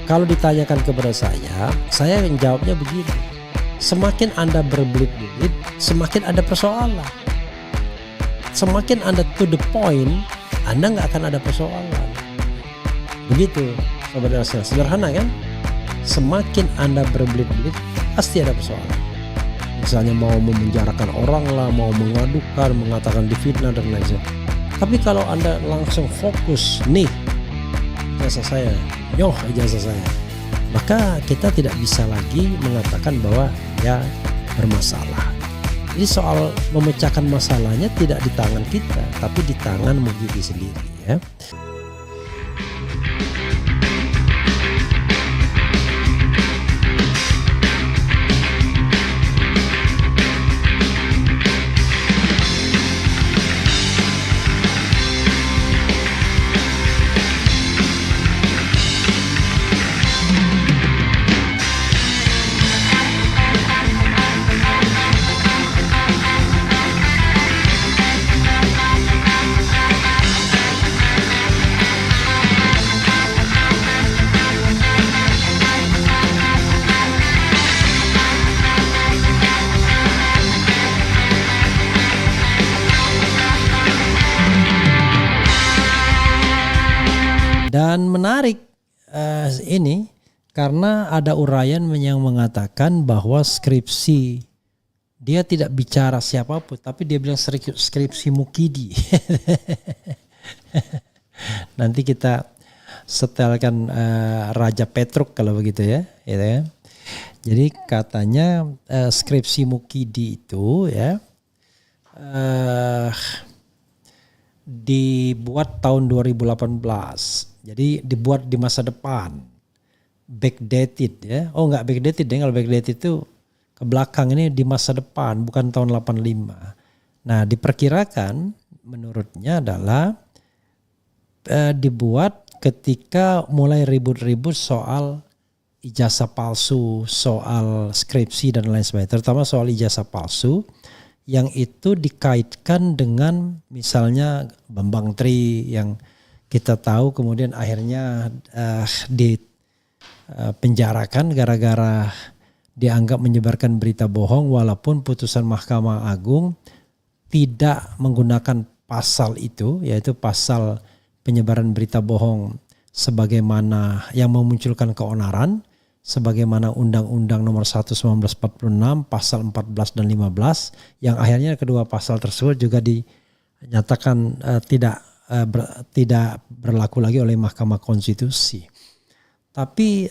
Kalau ditanyakan kepada saya yang jawabnya begini. Semakin Anda berbelit-belit, semakin ada persoalan. Semakin Anda to the point, Anda nggak akan ada persoalan. Begitu, sobat rahasia. Sederhana kan? Semakin Anda berbelit-belit, pasti ada persoalan. Misalnya mau memenjarakan orang lah, mau mengadukan, mengatakan difitnah dan lain sebagainya. Tapi kalau Anda langsung fokus, nih ijazah saya, ijazah saya, maka kita tidak bisa lagi mengatakan bahwa ya bermasalah. Jadi soal memecahkan masalahnya tidak di tangan kita, tapi di tangan Mukidi sendiri ya. Dan menarik ini karena ada uraian yang mengatakan bahwa skripsi dia tidak bicara siapapun, tapi dia bilang skripsi Mukidi. Nanti kita setelkan Raja Petruk kalau begitu ya, gitu ya. Jadi katanya skripsi Mukidi itu ya dibuat tahun 2018. Jadi dibuat di masa depan. Backdated ya. Oh enggak backdated ya. Kalau backdated itu ke belakang, ini di masa depan, bukan tahun 85. Nah, diperkirakan menurutnya adalah dibuat ketika mulai ribut-ribut soal ijazah palsu, soal skripsi dan lain sebagainya. Terutama soal ijazah palsu yang itu dikaitkan dengan misalnya Bambang Tri yang kita tahu kemudian akhirnya dipenjarakan gara-gara dianggap menyebarkan berita bohong, walaupun putusan Mahkamah Agung tidak menggunakan pasal itu, yaitu pasal penyebaran berita bohong sebagaimana yang memunculkan keonaran, sebagaimana Undang-Undang Nomor 1 1946 pasal 14 dan 15, yang akhirnya kedua pasal tersebut juga dinyatakan tidak berlaku lagi oleh Mahkamah Konstitusi. Tapi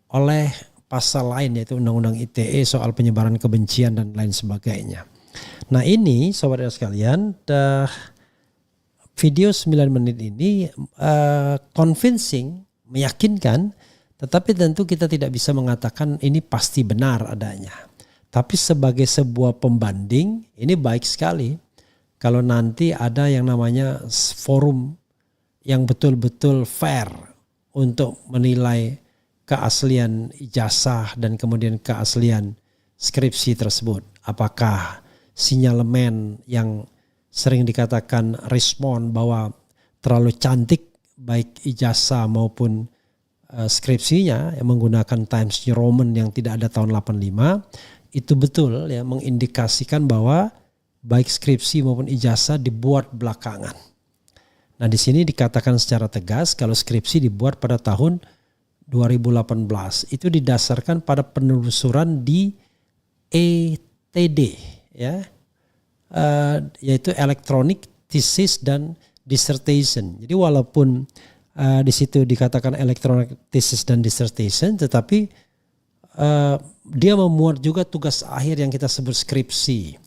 oleh pasal lain, yaitu Undang-Undang ITE soal penyebaran kebencian dan lain sebagainya. Nah ini sobat sekalian, video 9 menit ini convincing, meyakinkan, tetapi tentu kita tidak bisa mengatakan ini pasti benar adanya. Tapi sebagai sebuah pembanding, ini baik sekali kalau nanti ada yang namanya forum yang betul-betul fair untuk menilai keaslian ijazah dan kemudian keaslian skripsi tersebut. Apakah sinyalemen yang sering dikatakan respon bahwa terlalu cantik baik ijazah maupun skripsinya yang menggunakan Times New Roman yang tidak ada tahun 85 itu betul ya, mengindikasikan bahwa baik skripsi maupun ijazah dibuat belakangan. Nah di sini dikatakan secara tegas kalau skripsi dibuat pada tahun 2018 itu didasarkan pada penelusuran di ETD ya, yaitu Electronic Thesis dan Dissertation. Jadi walaupun di situ dikatakan Electronic Thesis dan Dissertation, tetapi dia memuat juga tugas akhir yang kita sebut skripsi.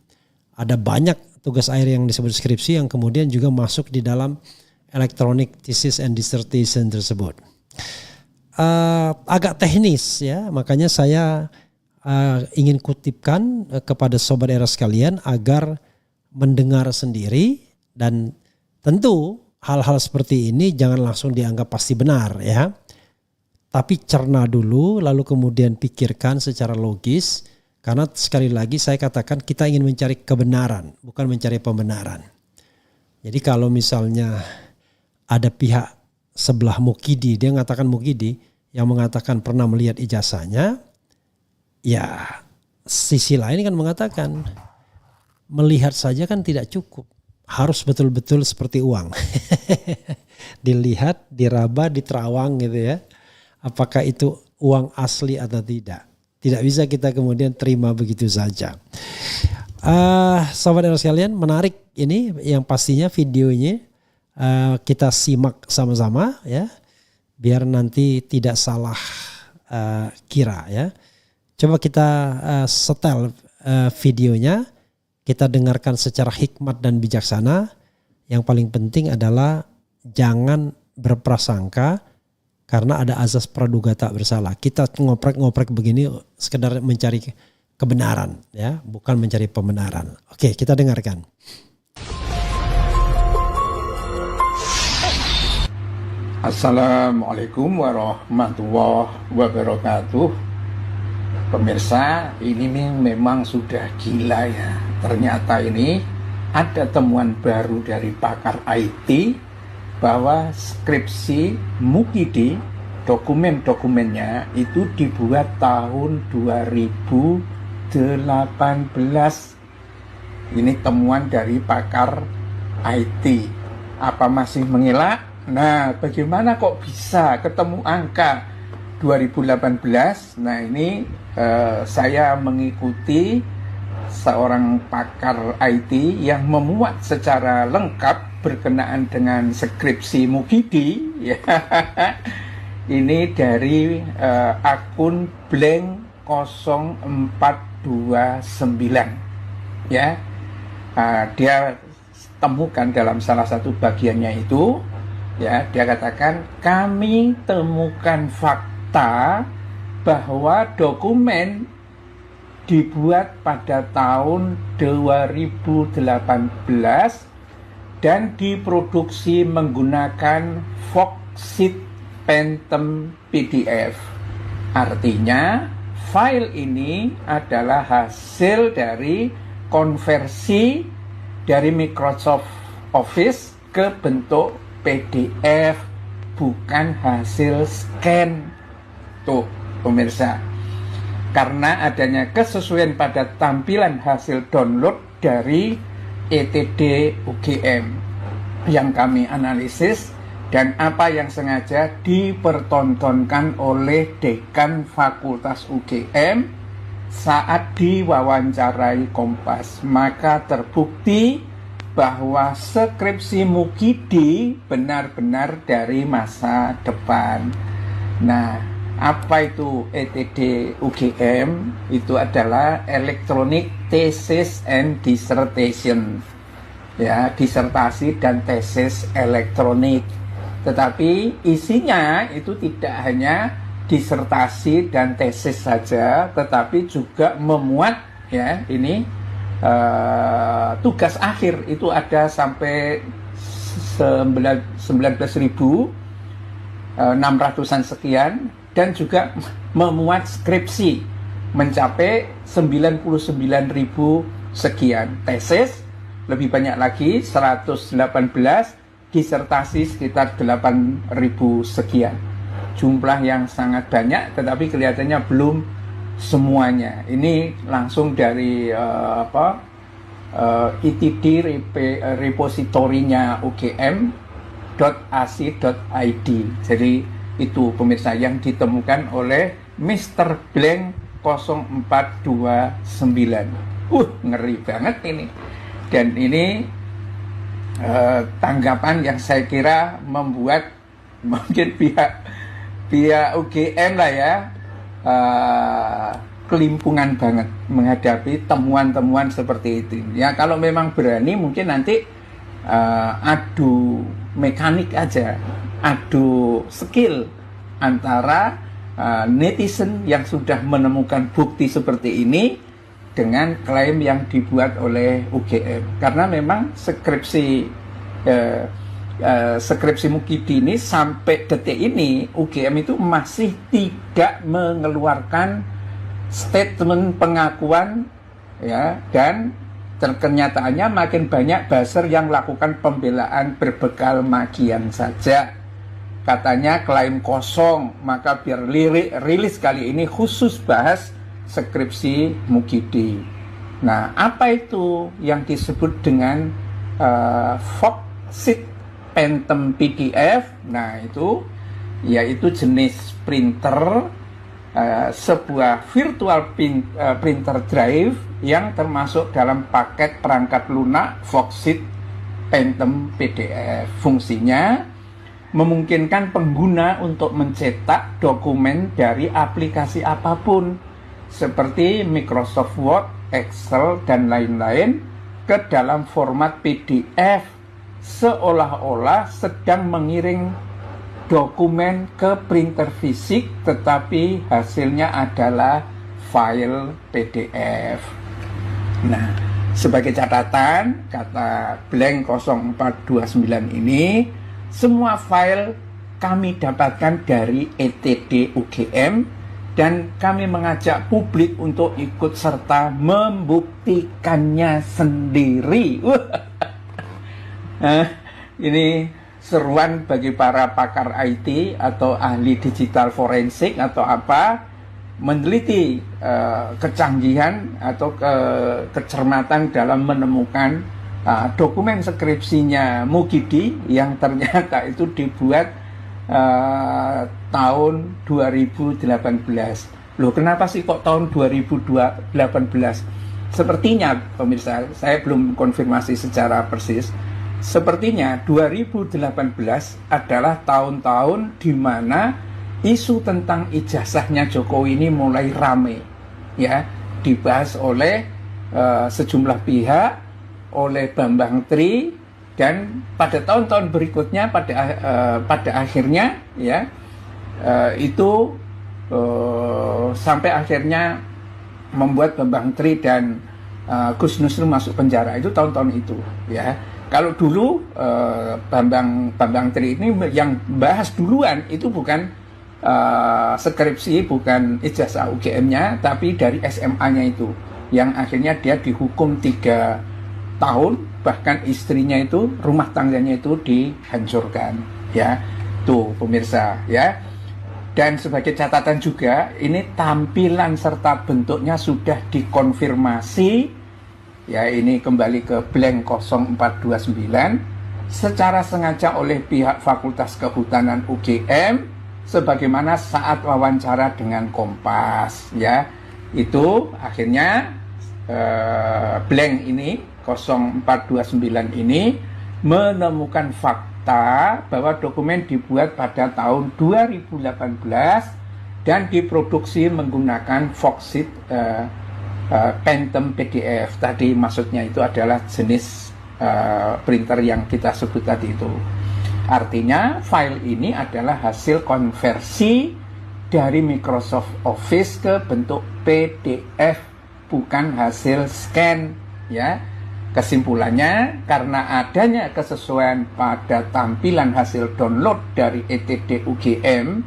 Ada banyak tugas akhir yang disebut skripsi yang kemudian juga masuk di dalam Electronic Thesis and Dissertation tersebut. Agak teknis ya, makanya saya ingin kutipkan kepada sobat era sekalian agar mendengar sendiri, dan tentu hal-hal seperti ini jangan langsung dianggap pasti benar ya. Tapi cerna dulu lalu kemudian pikirkan secara logis, karena sekali lagi saya katakan kita ingin mencari kebenaran, bukan mencari pembenaran. Jadi kalau misalnya ada pihak sebelah Mukidi, dia mengatakan Mukidi yang mengatakan pernah melihat ijazahnya, ya sisi lain kan mengatakan melihat saja kan tidak cukup, harus betul-betul seperti uang. Dilihat, diraba, diterawang gitu ya. Apakah itu uang asli atau tidak? Tidak bisa kita kemudian terima begitu saja. Sahabat sekalian, menarik ini yang pastinya videonya kita simak sama-sama ya, biar nanti tidak salah kira ya. Coba kita setel videonya, kita dengarkan secara hikmat dan bijaksana. Yang paling penting adalah jangan berprasangka karena ada azas praduga tak bersalah. Kita ngoprek-ngoprek begini sekedar mencari kebenaran ya, bukan mencari pembenaran. Oke, kita dengarkan. Assalamualaikum warahmatullahi wabarakatuh. Pemirsa, ini memang sudah gila ya. Ternyata ini ada temuan baru dari pakar IT bahwa skripsi Mukidi, dokumen-dokumennya itu dibuat tahun 2018. Ini temuan dari pakar IT. Apa masih mengelak? Nah, bagaimana kok bisa ketemu angka 2018? Nah, ini saya mengikuti seorang pakar IT yang memuat secara lengkap berkenaan dengan skripsi Mukidi. Ya. Ini dari akun blank 0429 ya. Dia temukan dalam salah satu bagiannya itu ya, dia katakan kami temukan fakta bahwa dokumen dibuat pada tahun 2018 dan diproduksi menggunakan Foxit Phantom PDF. Artinya, file ini adalah hasil dari konversi dari Microsoft Office ke bentuk PDF, bukan hasil scan. Tuh, pemirsa. Karena adanya kesesuaian pada tampilan hasil download dari ETD UGM yang kami analisis dan apa yang sengaja dipertontonkan oleh Dekan Fakultas UGM saat diwawancarai Kompas, maka terbukti bahwa skripsi Mukidi benar-benar dari masa depan. Nah, apa itu ETD UGM? Itu adalah Electronic Thesis and Dissertation, ya, disertasi dan tesis elektronik. Tetapi isinya itu tidak hanya disertasi dan tesis saja, tetapi juga memuat ya ini tugas akhir itu ada sampai 19.600-an sekian, dan juga memuat skripsi mencapai 99.000 sekian, tesis lebih banyak lagi 118, disertasi sekitar 8.000 sekian. Jumlah yang sangat banyak, tetapi kelihatannya belum semuanya. Ini langsung dari ETD repositorinya ugm.ac.id. Jadi itu pemirsa yang ditemukan oleh Mr. Blank 0429. Ngeri banget ini. Dan ini tanggapan yang saya kira membuat mungkin pihak UGM lah ya kelimpungan banget menghadapi temuan-temuan seperti itu. Ya kalau memang berani mungkin nanti adu mekanik aja, adu skill antara netizen yang sudah menemukan bukti seperti ini dengan klaim yang dibuat oleh UGM. Karena memang skripsi Mukidi ini sampai detik ini UGM itu masih tidak mengeluarkan statement pengakuan ya, dan kenyataannya makin banyak buzzer yang melakukan pembelaan berbekal magian saja. katanya klaim kosong, maka biar rilis kali ini khusus bahas skripsi Mukidi. Nah, apa itu yang disebut dengan Foxit Phantom PDF? Nah, itu yaitu jenis printer, sebuah virtual printer drive yang termasuk dalam paket perangkat lunak Foxit Phantom PDF. Fungsinya memungkinkan pengguna untuk mencetak dokumen dari aplikasi apapun seperti Microsoft Word, Excel, dan lain-lain ke dalam format PDF, seolah-olah sedang mengirim dokumen ke printer fisik, tetapi hasilnya adalah file PDF. Nah, sebagai catatan, kata blank 0429 ini, semua file kami dapatkan dari ETD UGM dan kami mengajak publik untuk ikut serta membuktikannya sendiri. Nah, ini seruan bagi para pakar IT atau ahli digital forensik atau apa, meneliti kecanggihan atau kecermatan dalam menemukan dokumen skripsinya Mukidi yang ternyata itu dibuat tahun 2018. Loh, kenapa sih kok tahun 2018? Sepertinya, pemirsa, saya belum konfirmasi secara persis. Sepertinya 2018 adalah tahun-tahun di mana isu tentang ijazahnya Jokowi ini mulai rame, ya, dibahas oleh sejumlah pihak, oleh Bambang Tri, dan pada tahun-tahun berikutnya pada akhirnya, ya, itu sampai akhirnya membuat Bambang Tri dan Gus Nusron masuk penjara. Itu tahun-tahun itu, ya. Kalau dulu Bambang Tri ini yang bahas duluan itu bukan skripsi, bukan ijazah UGM-nya, tapi dari SMA-nya itu, yang akhirnya dia dihukum 3 tahun, bahkan istrinya itu, rumah tangganya itu dihancurkan, ya. Tuh, pemirsa, ya. Dan sebagai catatan juga, ini tampilan serta bentuknya sudah dikonfirmasi, ya, ini kembali ke blank 0429, secara sengaja oleh pihak Fakultas Kehutanan UGM, sebagaimana saat wawancara dengan Kompas, ya. Itu akhirnya blank ini 0429 ini menemukan fakta bahwa dokumen dibuat pada tahun 2018 dan diproduksi menggunakan Foxit Phantom PDF. Tadi maksudnya itu adalah jenis printer yang kita sebut tadi itu. Artinya file ini adalah hasil konversi dari Microsoft Office ke bentuk PDF, bukan hasil scan, ya. Kesimpulannya, karena adanya kesesuaian pada tampilan hasil download dari ETD UGM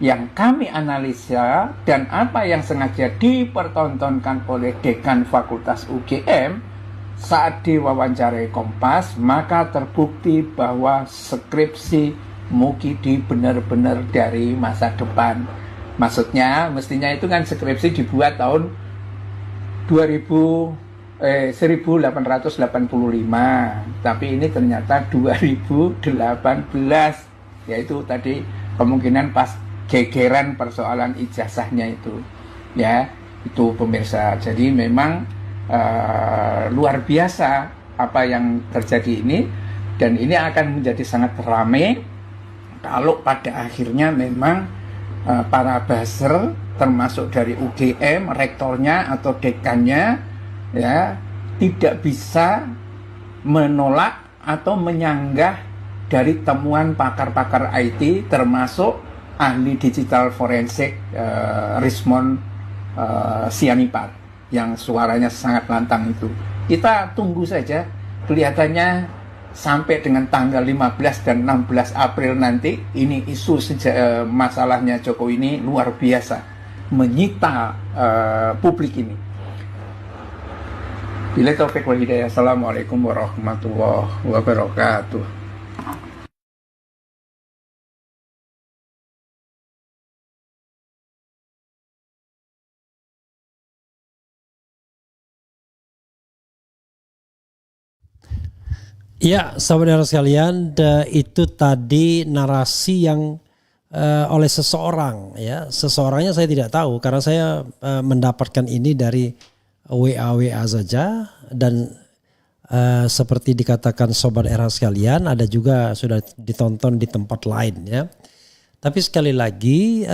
yang kami analisa dan apa yang sengaja dipertontonkan oleh Dekan Fakultas UGM saat diwawancarai Kompas, maka terbukti bahwa skripsi Mukidi benar-benar dari masa depan. Maksudnya, mestinya itu kan skripsi dibuat tahun 1885, tapi ini ternyata 2018, yaitu tadi kemungkinan pas gegeran persoalan ijazahnya itu, ya. Itu, pemirsa. Jadi memang luar biasa apa yang terjadi ini, dan ini akan menjadi sangat ramai kalau pada akhirnya memang para buzzer, termasuk dari UGM, rektornya atau dekannya, ya, tidak bisa menolak atau menyanggah dari temuan pakar-pakar IT, termasuk ahli digital forensik Rismond Sianipar, yang suaranya sangat lantang itu. Kita tunggu saja, kelihatannya sampai dengan tanggal 15 dan 16 April nanti, ini isu masalahnya Jokowi ini luar biasa, menyita publik ini. Bila taufik wal hidayah. Assalamualaikum warahmatullahi wabarakatuh. Ya, saudara sekalian, itu tadi narasi yang oleh seseorang, ya. Seseorangnya saya tidak tahu karena saya mendapatkan ini dari WA saja, dan seperti dikatakan sobat era sekalian, ada juga sudah ditonton di tempat lain, ya. Tapi sekali lagi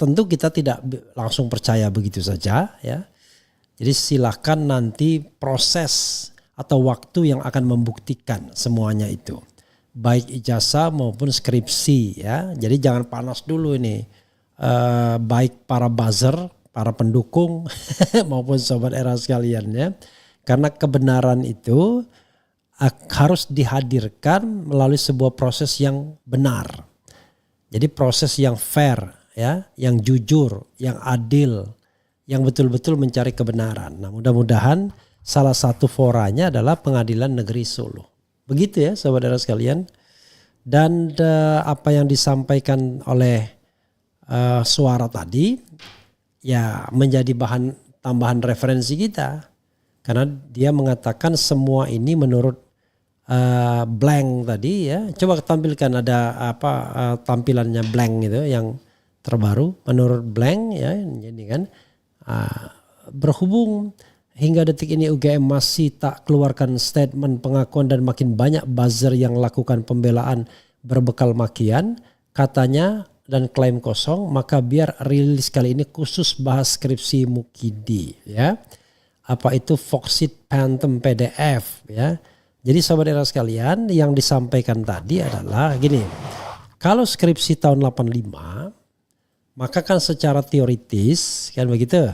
tentu kita tidak langsung percaya begitu saja, ya. Jadi silakan nanti proses atau waktu yang akan membuktikan semuanya itu. Baik ijazah maupun skripsi, ya. Jadi jangan panas dulu ini. Baik para buzzer, para pendukung maupun sobat era sekalian, ya. Karena kebenaran itu harus dihadirkan melalui sebuah proses yang benar. Jadi proses yang fair, ya, yang jujur, yang adil, yang betul-betul mencari kebenaran. Nah, mudah-mudahan salah satu foranya adalah Pengadilan Negeri Solo. Begitu ya saudara sekalian. Dan apa yang disampaikan oleh suara tadi ya menjadi bahan tambahan referensi kita. Karena dia mengatakan semua ini menurut blank tadi, ya. Coba tampilkan ada apa tampilannya blank itu yang terbaru menurut blank, ya. Jadi kan berhubung hingga detik ini UGM masih tak keluarkan statement pengakuan dan makin banyak buzzer yang lakukan pembelaan berbekal makian, katanya, dan klaim kosong, maka biar rilis kali ini khusus bahas skripsi Mukidi, ya. Apa itu Foxit Phantom PDF, ya. Jadi sahabat era sekalian, yang disampaikan tadi adalah gini. Kalau skripsi tahun 85, maka kan secara teoritis, kan begitu?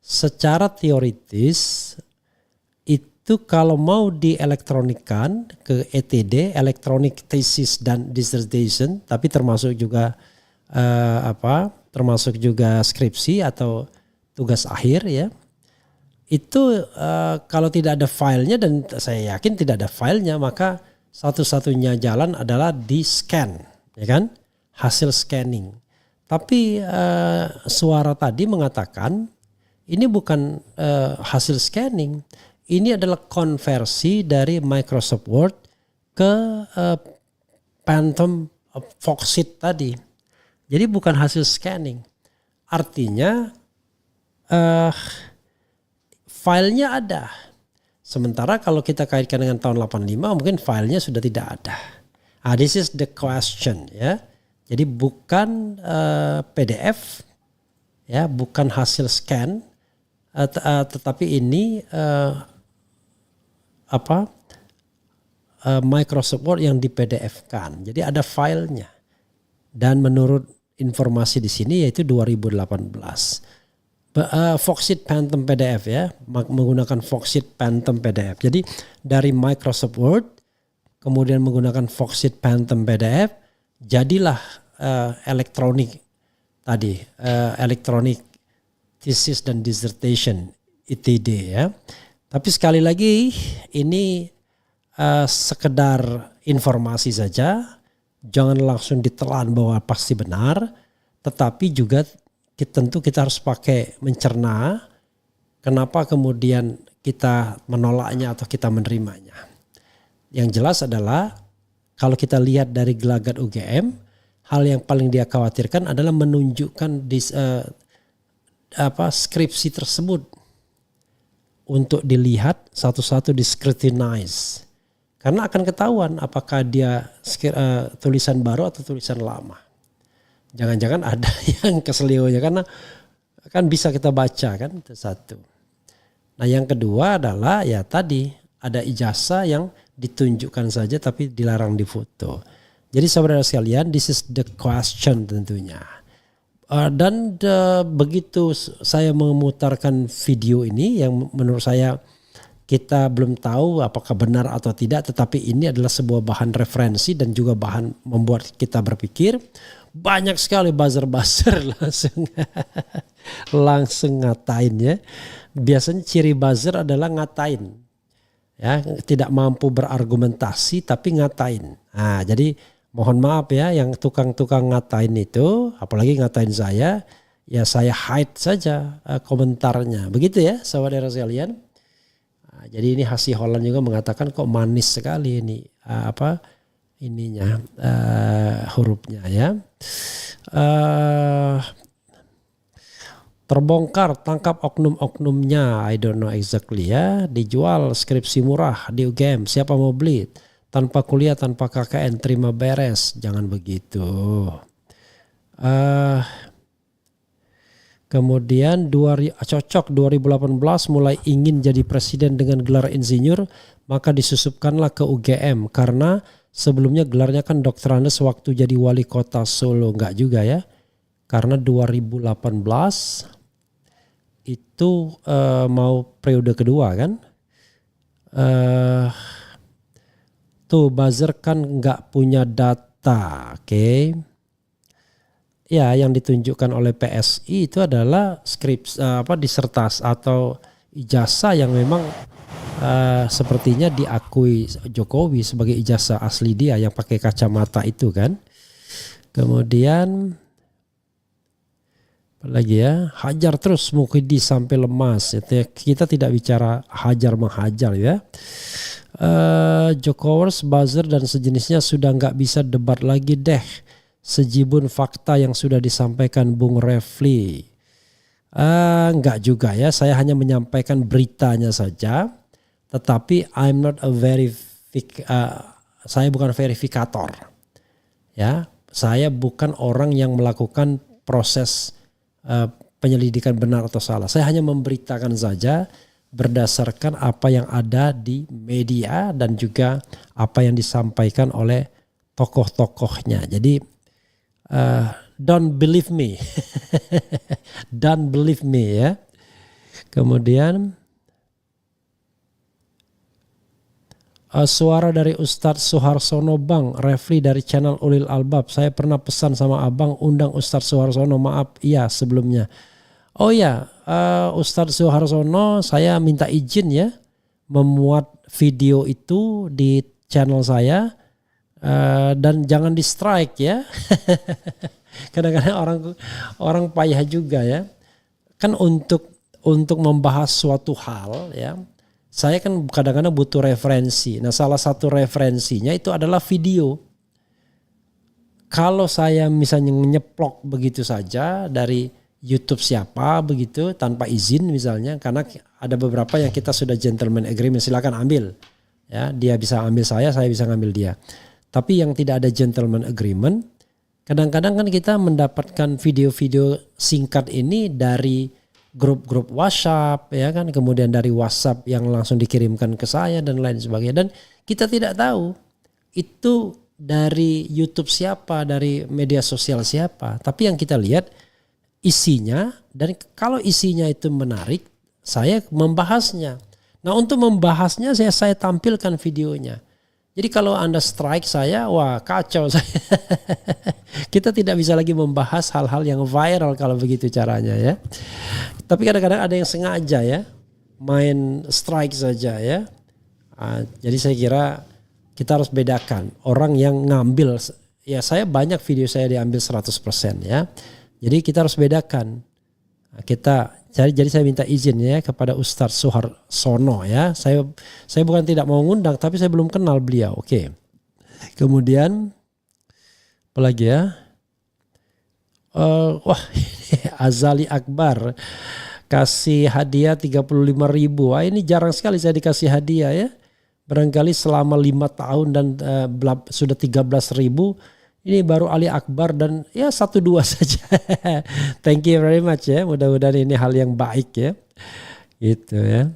Secara teoritis itu kalau mau dielektronikkan ke ETD, Electronic Thesis dan Dissertation, tapi termasuk juga termasuk juga skripsi atau tugas akhir, ya. Itu kalau tidak ada filenya, dan saya yakin tidak ada filenya, maka satu-satunya jalan adalah di scan, ya kan? Hasil scanning. Tapi suara tadi mengatakan ini bukan hasil scanning, ini adalah konversi dari Microsoft Word ke Phantom Foxit tadi. Jadi bukan hasil scanning. Artinya filenya ada. Sementara kalau kita kaitkan dengan tahun 85 mungkin filenya sudah tidak ada. This is the question, ya. Jadi bukan PDF, ya, bukan hasil scan, tetapi ini Microsoft Word yang di PDF-kan. Jadi ada filenya. Dan menurut informasi di sini yaitu 2018. Foxit Phantom PDF, ya, menggunakan Foxit Phantom PDF. Jadi dari Microsoft Word kemudian menggunakan Foxit Phantom PDF, jadilah elektronik tadi, Electronic Thesis dan Dissertation ETD, ya. Tapi sekali lagi ini sekedar informasi saja, jangan langsung ditelan bahwa pasti benar, tetapi juga tentu kita harus pakai mencerna kenapa kemudian kita menolaknya atau kita menerimanya. Yang jelas adalah kalau kita lihat dari gelagat UGM, hal yang paling dia khawatirkan adalah menunjukkan skripsi tersebut untuk dilihat satu-satu, di-scrutinize. Karena akan ketahuan apakah dia tulisan baru atau tulisan lama. Jangan-jangan ada yang keselionya, karena kan bisa kita baca kan, itu satu. Nah yang kedua adalah ya tadi ada ijazah yang ditunjukkan saja tapi dilarang difoto. Jadi saudara sekalian, this is the question tentunya. Dan begitu saya memutarkan video ini yang menurut saya kita belum tahu apakah benar atau tidak, tetapi ini adalah sebuah bahan referensi dan juga bahan membuat kita berpikir. Banyak sekali buzzer-buzzer langsung ngatain, ya. Biasanya ciri buzzer adalah ngatain, ya, tidak mampu berargumentasi tapi ngatain. Nah, jadi mohon maaf ya yang tukang-tukang ngatain itu, apalagi ngatain saya, ya saya hide saja komentarnya. Begitu ya saudara sekalian. Jadi ini Hasih Holland juga mengatakan kok manis sekali ini hurufnya ya. Terbongkar, tangkap oknum-oknumnya, I don't know exactly ya. Dijual skripsi murah di UGM, siapa mau beli? Tanpa kuliah, tanpa KKN, terima beres. Jangan begitu. Kemudian cocok 2018 mulai ingin jadi presiden dengan gelar insinyur, maka disusupkanlah ke UGM. Karena sebelumnya gelarnya kan doktorandes waktu jadi wali kota Solo. Enggak juga ya. Karena 2018 itu mau periode kedua kan. Tuh buzzer kan nggak punya data, oke. Ya yang ditunjukkan oleh PSI itu adalah disertasi atau ijazah yang memang sepertinya diakui Jokowi sebagai ijazah asli dia yang pakai kacamata itu kan. Kemudian lagi ya, hajar terus Mukidi sampai lemas. Kita tidak bicara hajar menghajar ya. Jokowers, buzzer dan sejenisnya sudah nggak bisa debat lagi deh. Sejibun fakta yang sudah disampaikan Bung Refli. Nggak juga ya, saya hanya menyampaikan beritanya saja. Tetapi I'm not a saya bukan verifikator. Ya, saya bukan orang yang melakukan proses penyelidikan benar atau salah. Saya hanya memberitakan saja berdasarkan apa yang ada di media dan juga apa yang disampaikan oleh tokoh-tokohnya. Jadi don't believe me. Don't believe me ya. Kemudian suara dari Ustadz Suharsono, Bang Refli dari channel Ulil Albab. Saya pernah pesan sama abang undang Ustadz Suharsono, maaf iya sebelumnya. Oh ya, Ustadz Suharsono saya minta izin ya memuat video itu di channel saya dan jangan di strike ya. Kadang-kadang orang payah juga ya. Kan untuk membahas suatu hal ya. Saya kan kadang-kadang butuh referensi. Nah salah satu referensinya itu adalah video. Kalau saya misalnya nyeplok begitu saja dari YouTube siapa begitu tanpa izin misalnya. Karena ada beberapa yang kita sudah gentleman agreement, silakan ambil. Ya, dia bisa ambil saya bisa ngambil dia. Tapi yang tidak ada gentleman agreement, kadang-kadang kan kita mendapatkan video-video singkat ini dari grup-grup WhatsApp ya kan, kemudian dari WhatsApp yang langsung dikirimkan ke saya dan lain sebagainya, dan kita tidak tahu itu dari YouTube siapa, dari media sosial siapa. Tapi yang kita lihat isinya, dan kalau isinya itu menarik saya membahasnya. Nah untuk membahasnya saya tampilkan videonya. Jadi kalau Anda strike saya, wah kacau saya. Kita tidak bisa lagi membahas hal-hal yang viral kalau begitu caranya ya. Tapi kadang-kadang ada yang sengaja ya main strike saja ya. Jadi saya kira kita harus bedakan orang yang ngambil. Ya saya banyak video saya diambil 100% ya. Jadi kita harus bedakan. Jadi saya minta izin ya kepada Ustadz Suharsono ya. Saya bukan tidak mau ngundang, tapi saya belum kenal beliau. Oke. Kemudian apa lagi ya? Azali Akbar kasih hadiah 35.000. Wah ini jarang sekali saya dikasih hadiah ya. Barangkali selama 5 tahun dan sudah 13.000. Ini baru Ali Akbar dan ya 1-2 saja. Thank you very much ya. Mudah-mudahan ini hal yang baik ya. Gitu ya.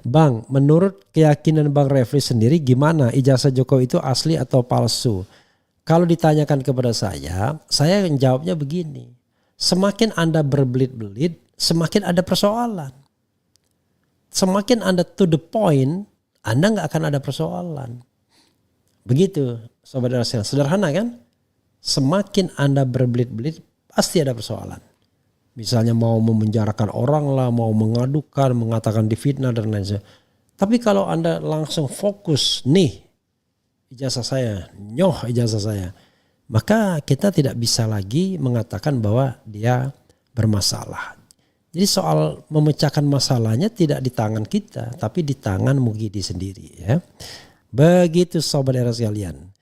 Bang, menurut keyakinan Bang Refli sendiri gimana ijazah Jokowi itu asli atau palsu? Kalau ditanyakan kepada saya jawabnya begini. Semakin Anda berbelit-belit, semakin ada persoalan. Semakin Anda to the point, Anda nggak akan ada persoalan. Begitu Sobat Rasional, sederhana kan? Semakin Anda berbelit-belit pasti ada persoalan. Misalnya mau memenjarakan orang lah, mau mengadukan, mengatakan difitnah dan lain sebagainya. Tapi kalau Anda langsung fokus, nih ijazah saya, ijazah saya, maka kita tidak bisa lagi mengatakan bahwa dia bermasalah. Jadi soal memecahkan masalahnya tidak di tangan kita, tapi di tangan Mugidi sendiri ya. Begitu sobat era sekalian.